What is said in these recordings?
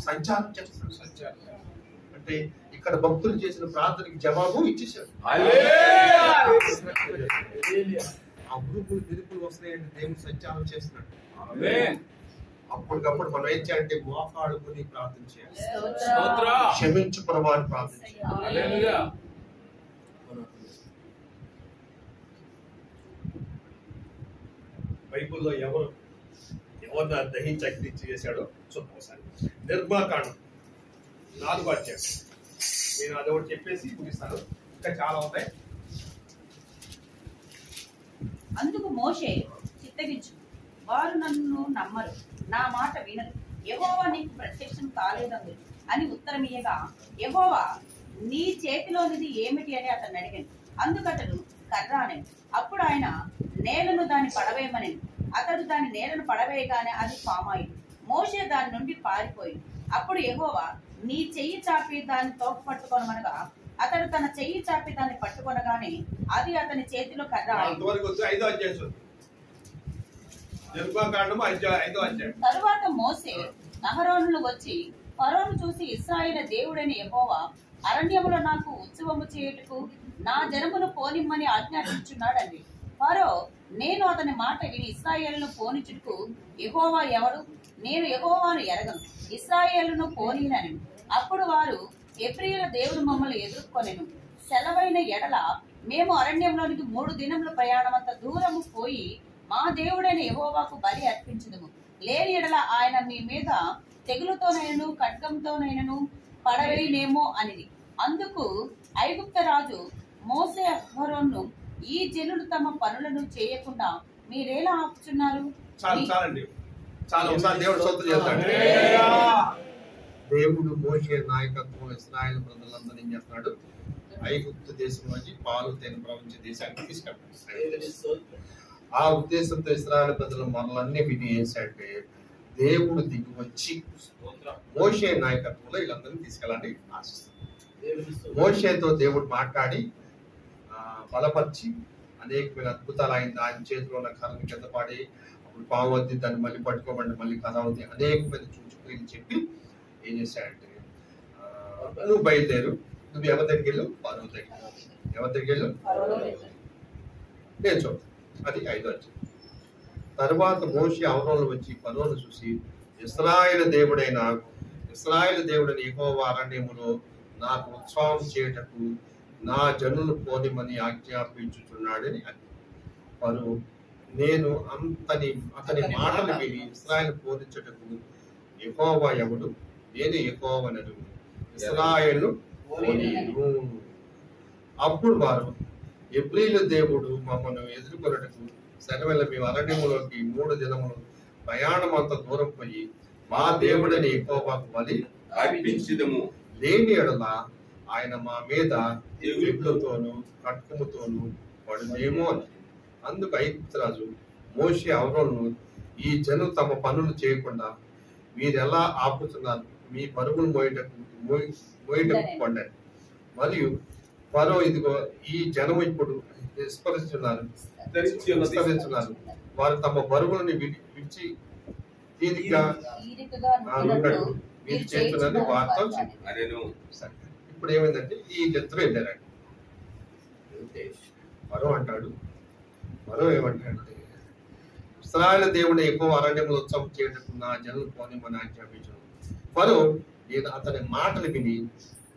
సంచారం చేస్తాడు. అంటే ఇక్కడ భక్తులు చేసిన ప్రార్థనకి జవాబు ఇచ్చేసాడు. అభివృద్ధులు పిలుపులు వస్తాయంటే దేవుడు సంచారం చేస్తున్నాడు. అప్పటికప్పుడు మనం ఏం చేయాలంటే మోకాడుకుని ప్రార్థన చేయాలి. క్షమించు ప్రభావాన్ని ప్రార్థన చేయాలి. బైబుల్లో ఎవరిని దహించి అగ్ని చేశాడో చూద్దాం ఒకసారి. నిర్మాకాండం 4వ అధ్యాయం. నేను అది ఒకటి చెప్పేసి ముగిస్తాను, ఇంకా చాలా ఉంటాయి. అందుకు మోషే చిత్తగించు, వారు నన్ను నమ్మరు, నా మాట వినరు, యెహోవా నీకు ప్రత్యక్షం కాలేదందు అని ఉత్తరం ఇయ్యగా, యెహోవా నీ చేతిలోనిది ఏమిటి అని అతను అడిగాను. అందుకతడు కర్ర అనెను. అప్పుడు ఆయన నేలను దాన్ని పడవేయమనెను. అతడు దాని నేలను పడవేయగానే అది పామాయింది. మోషే దాని నుండి పారిపోయి. అప్పుడు యెహోవా నీ చెయ్యి చాపి దాన్ని తోక పట్టుకొనమనగా, అతడు తన చెయ్యి చాపి దాన్ని పట్టుకొనగానే అది అతని చేతిలో కర్ర అయింది. తరువాత మోషే అహరోనులు వచ్చి ఫరోను చూసి, ఇశ్రాయేలు దేవుడైన యెహోవా అరణ్యములో నాకు ఉత్సవము చేయుటకు నా జనమును పోనిమ్మని ఆజ్ఞాపించున్నాడండి. ఫరో, నేను అతని మాట విని ఇశ్రాయేలును పోనిచుటకు యెహోవా ఎవడు? నేను యెహోవాను ఎరగను, ఇశ్రాయేలును పోనీనని. అప్పుడు వారు, ఎబ్రీయుల దేవుడు మమ్మల్ని ఎదుర్కొనెను, సెలవైన ఎడల మేము అరణ్యంలోనికి 3 దినముల ప్రయాణమంత దూరము పోయి మా దేవుడైన యెహోవాకు బలి అర్పించుదుము. లేని ఎడల ఆయన మీ మీద తెగులుతోనైనను ఖడ్గంతోనైనను పడవేయనేమో అనిది. అందుకు ఐగుప్త రాజు మోసే అహరోను, ఈ జనులు తమ పనులను చేయకుండా మీరేలా ఆపుచున్నారు? దేవుడు మోషే నాయకత్వం ఇశ్రాయేలు ప్రజలందరినీ ఏం చేస్తున్నాడు? ఐగుప్తు దేశం నుంచి పాలు తేనె ప్రవహించే దేశానికి తీసుకెళ్తాడు. ఆ ఉద్దేశంతో ఇశ్రాయేలు ప్రజలు మనలన్నీ విధి చేశాడంటే దేవుడు దిగి వచ్చి మోషే నాయకత్వంలో వీళ్ళందరినీ తీసుకెళ్ళాలని ఆశిస్తాడు. మోషేతో దేవుడు మాట్లాడి బలపరిచి అనేకమైన అద్భుతాలు ఆయన చేతిలో ఉన్న కర్రని కింద పాడి, అప్పుడు పాము వద్ది దాన్ని మళ్ళీ పట్టుకోబడి మళ్ళీ కథ అవుతుంది, అనేకమైన చూచుకుని చెప్పి ఏం చేశాడంటే, నువ్వు బయలుదేరు, నువ్వు ఎవరి దగ్గరికి వెళ్ళు? ఫరో దగ్గర. ఎవరి దగ్గరికి వెళ్ళు? నేను చూడు. అది 5వ అధ్యాయం. తర్వాత మోషే అహరోను వచ్చి ఫరోను చూసి, ఇశ్రాయేలు దేవుడైన యెహోవా అరణ్యములో నాకు ఉత్సవం చేయటకు నా జనులు పోనిమని ఆజ్ఞాపించుచున్నాడని అని. ఫరో, నేను అతని మాటలు విని ఇశ్రాయేలు పోనించుటకు యెహోవా ఎవడు? నేను యెహోవానను, ఇశ్రాయేలు పోనీయును. అప్పుడు వారు, ఎబ్రీయుల దేవుడు మమ్మల్ని ఎదుర్కొన్నటకు సెలవుల మేము అరణ్యములోకి 3 దినములు ప్రయాణం అంత దూరం పోయి మా దేవుడని యెహోవాకు బలి అర్పించుదుము. లేని ఎడల ఆయన మా మీద తెగులుతోనూ ఖడ్గముతోనూ పడునేమో అని. అందుకు ఐగుప్తు రాజు మోషే అహరోను, ఈ జనులు తమ పనులు చేయకుండా మీరెలా ఆపుతున్నారు? మీ బరువులు మోయటకు కొండారు. మరియు ఫరో, ఇదిగో ఈ జనం ఇప్పుడు విస్మరిస్తున్నారు, వారు తమ బరువులను విడిచి తీరిగ్గా మీరు చేస్తున్నది వారితో. ఇప్పుడు ఏమైందంటే ఈ ఇద్దరు వెళ్ళారండి. మరో ఏమంటాడంటే, ఇశ్రాయేలు దేవుని ఎక్కువ అరణ్యములు ఉత్సవం చేయటకు నా జనులు పోనిమని ఆజ్ఞాపించాను. ఫరో, నేను అతని మాటలు విని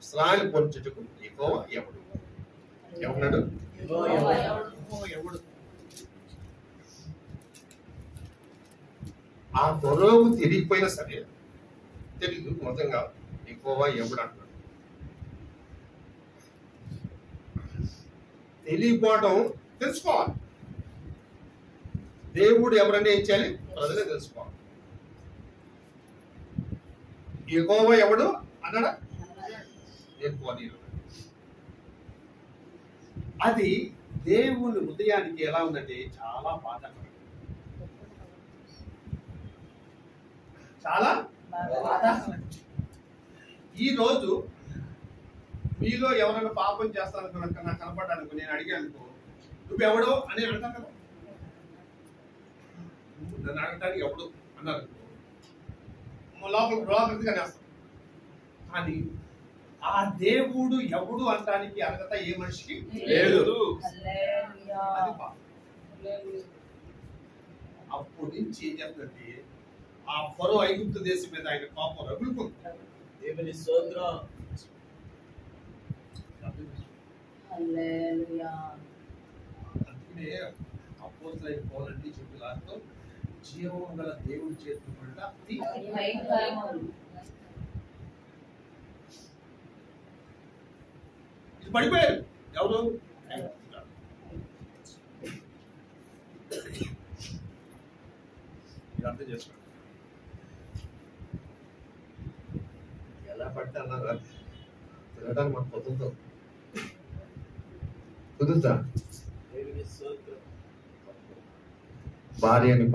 ఇశ్రాయేలు పొందుటకు యెహోవా ఎవడు? ఎవడు? ఆ ఫరోకు తిరిగిపోయినా సరే తెలీదు మొత్తంగా యెహోవా ఎవడు అంటున్నాడు. తెలియపోవడం తెలుసుకోవాలి. దేవుడు ఎవరని ఏం చేయాలి? ప్రజలే తెలుసుకోవాలి. యెహోవా ఎవడు అన్నాడా? నేను పోనీను. అది దేవుని హృదయానికి ఎలా ఉందంటే చాలా బాధాకరం. చాలా బాధాకరం. ఈ రోజు మీలో ఎవరైనా పాపం చేస్తాను నాకు కనపడ్డానుకో, నేను అడిగానుకో, నువ్వెవడో అని అంటాను కదా. నన్ను అడగటానికి ఎవడు అన్నారు, లోపలికి కనేస్తాం. కానీ ఆ దేవుడు ఎవడు అనడానికి అర్హత ఏ మనిషికి లేదు. అది పాపం. అప్పటి నుంచి ఏం చేస్తుందంటే ఆ ఫరో ఐగుప్తు దేశం మీద ఆయన కోపం రగులుకుంటాడు. దేవుని స్తోత్రం. అందుకనే అపోస్తలుడైన పౌలు చెప్పిలాతో జీవము గల దేవుడి చేతుల వల్ల ఇది పడిపోయారు. ఎవరు అర్థం చేసుకోండి. ఎలా పడితే అన్నారా తిరగడానికి మన కుదురుతాం కుదురుతా. దేవుని స్తోత్రం. భార్యని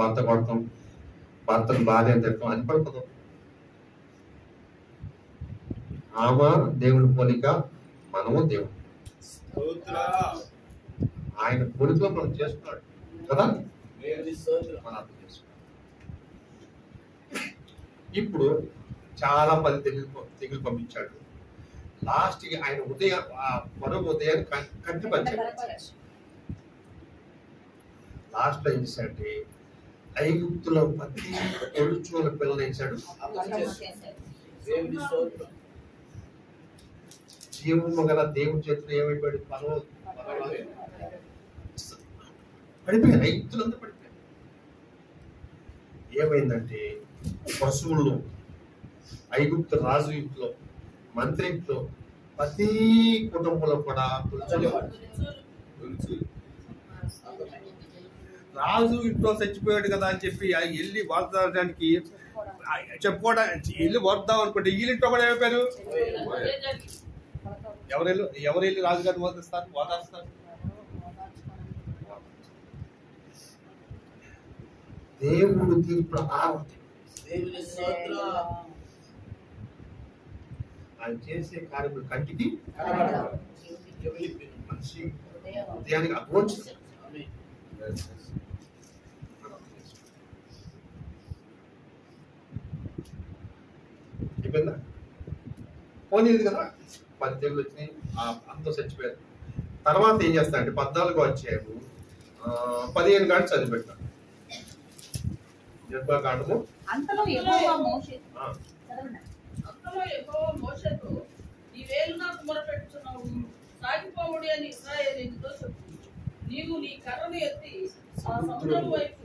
భర్త కొడతాం, భర్తను భార్యను తిడతాం, అది పడిపోతాం. ఆమె దేవుని పోలిక, మనము దేవుడు. ఆయన పోలికలో మనం చేస్తున్నాడు కదా. దేవుని స్తోత్రం. మనం అర్థం చేసుకున్నాం. ఇప్పుడు చాలా పది తెగులు పంపించాడు. లాస్ట్ కి ఆయన మరో ఉదయాన్ని కంటిపరిచాడు. లాస్ట్ లో ఏం చేశాడంటే ఐగుప్తులో ప్రతి కొడుచుల పిల్లలు వేసాడు. దేవుని స్తోత్రం. జీవము గల దేవుడి చేతిలో ఏమైపోయాడు? పడిపోయారు. ఐగుప్తులంతా పడిపోయారు. ఏమైందంటే పశువుల్లో, ఐగుప్తు రాజు ఇంట్లో, మంత్రి ఇంట్లో, ప్రతి కుటుంబంలో కూడా రాజు ఇంట్లో చచ్చిపోయాడు కదా అని చెప్పి వెళ్ళి వార్తాడానికి చెప్పుకోవడానికి వెళ్ళి వద్దాం అనుకుంటే వీళ్ళింట్లో కూడా ఏమైపోయారు. ఎవరు వెళ్ళి రాజుగారిని ఓదార్స్తారు? దేవుడు తీర్పు దేవుని స్తోత్రం. ఆయన చేసే కార్యములు కంటికి మనిషి హృదయానికి అగోచరం. అయిపోయిందా? పోనీది కదా, 10 తెగులు వచ్చినాయి, అంతా చచ్చిపోయారు. తర్వాత ఏం చేస్తాడంటే 14 వచ్చారు, 15 కాడి చదివిపెట్టాడు. నిర్భాకాండము. అంతలో యెహోవా మోషేతో నీ వేలు నాకు మొరపెట్టుచున్నావు, సాగిపోవుడి అని ఇశ్రాయేలీయులతో చెప్పు. నీవు నీ కర్రను ఎత్తి ఆ సముద్రం వైపు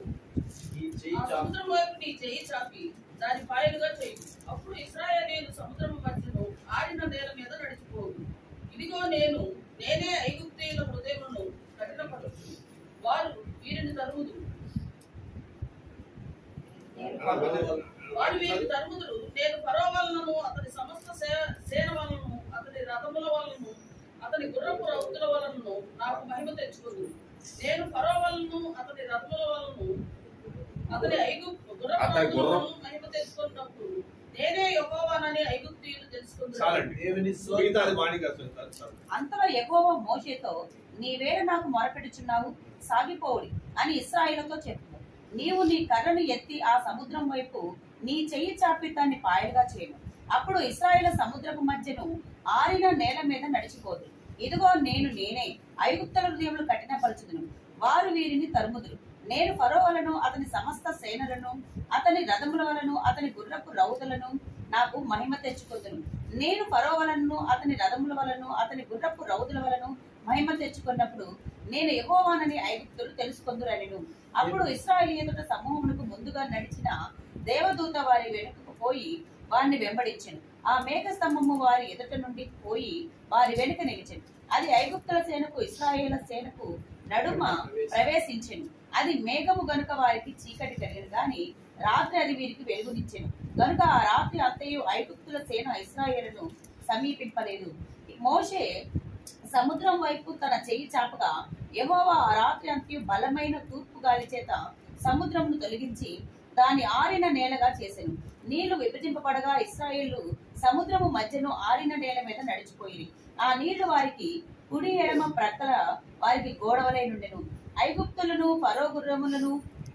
నీ చెయ్యి చాపి దాని పాయలుగా చేయి. అప్పుడు ఇశ్రాయేలీయులు సముద్రము మధ్యలో ఆడిన నేల మీద నడిచిపోవు. ఇదిగో నేనే ఐగుప్తీయుల హృదయములను కఠినపరచు, వారు వీరిని తరుముదురు. నేను ఫరో వలనను అతని సమస్త సేన వలనను అతని రథముల వలనను అతని గుర్రపు రౌతుల వలనను నాకు మహిమ తెచ్చుకోదు. నేను ఫరో వలనను అతని రథముల వలనను అతని గుర్రపు మహిమ తెచ్చుకున్నప్పుడు నేనే యెహోవానని ఐగుప్తీయులు తెలుసుకుంటారు. అంతలో యెహోవా మోషేతో నీ వేళ నాకు మొరపెడుచున్నావు, సాగిపోవుడి అని ఇశ్రాయేలుతో చెప్పు. నీవు నీ కర్రను ఎత్తి ఆ సముద్రం వైపు నీ చెయ్యి చాపి దాన్ని పాయలుగా చేయను. అప్పుడు ఇశ్రాయేలు సముద్రపు మధ్యను ఆరిన నేల మీద నడిచిపోదు. ఇదిగో నేనే ఐగుప్తుల హృదయములు కఠినపరచుదును, వారు వీరిని తరుముదురు. నేను ఫరో వలను అతని సమస్త సేనలను అతని రథముల వలను అతని గుర్రపు రౌతులను నాకు మహిమ తెచ్చుకొందును. నేను ఫరో వలను అతని రథముల వలను అతని గుర్రపు రౌతుల వలను మహిమ తెచ్చుకున్నప్పుడు నేను యెహోవానని ఐగుప్తులు తెలుసుకొందురనెను. అప్పుడు ఇశ్రాయేలీయుల సమూహమునకు ముందుగా నడిచిన దేవదూత వారి వెనుకకు పోయి వారిని వెంబడించెను. ఆ మేఘ స్తంభము వారి ఎదుట నుండి పోయి వారి వెనుక నిలిచెను. అది ఐగుప్తుల సేనకు ఇశ్రాయేలు సేనకు నడుమ ప్రవేశించెను. అది మేఘము గనుక వారికి చీకటి కలిగిన గాని రాత్రి అది వీరికి వెలుగునిచ్చెను. గనుక ఆ రాత్రి అంతయు ఐగుప్తుల సేన ఇశ్రాయేలును సమీపింపలేదు. మోషే సముద్రం వైపు తన చెయ్యి చాపగా యెహోవా ఆ రాత్రి అంతయు బలమైన తూర్పు గాలి చేత సముద్రమును తొలగించి దాని ఆరిన నేలగా చేసెను. నీళ్లు విభజింపబడగా ఇశ్రాయేలు సముద్రము మధ్యను ఆరిన నేల మీద నడిచిపోయి ఆ నీళ్లు వారికి కుడి ఎడమ ప్రక్కల వారికి గోడవలై నుండెను. ఐగుప్తులను ఫరో గుర్రములను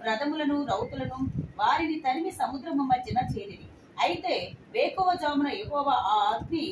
రథములను రౌతులను వారిని తరిమి సముద్రము మధ్యన చేరిరి. అయితే వేకువ జామున యెహోవా ఆ అగ్ని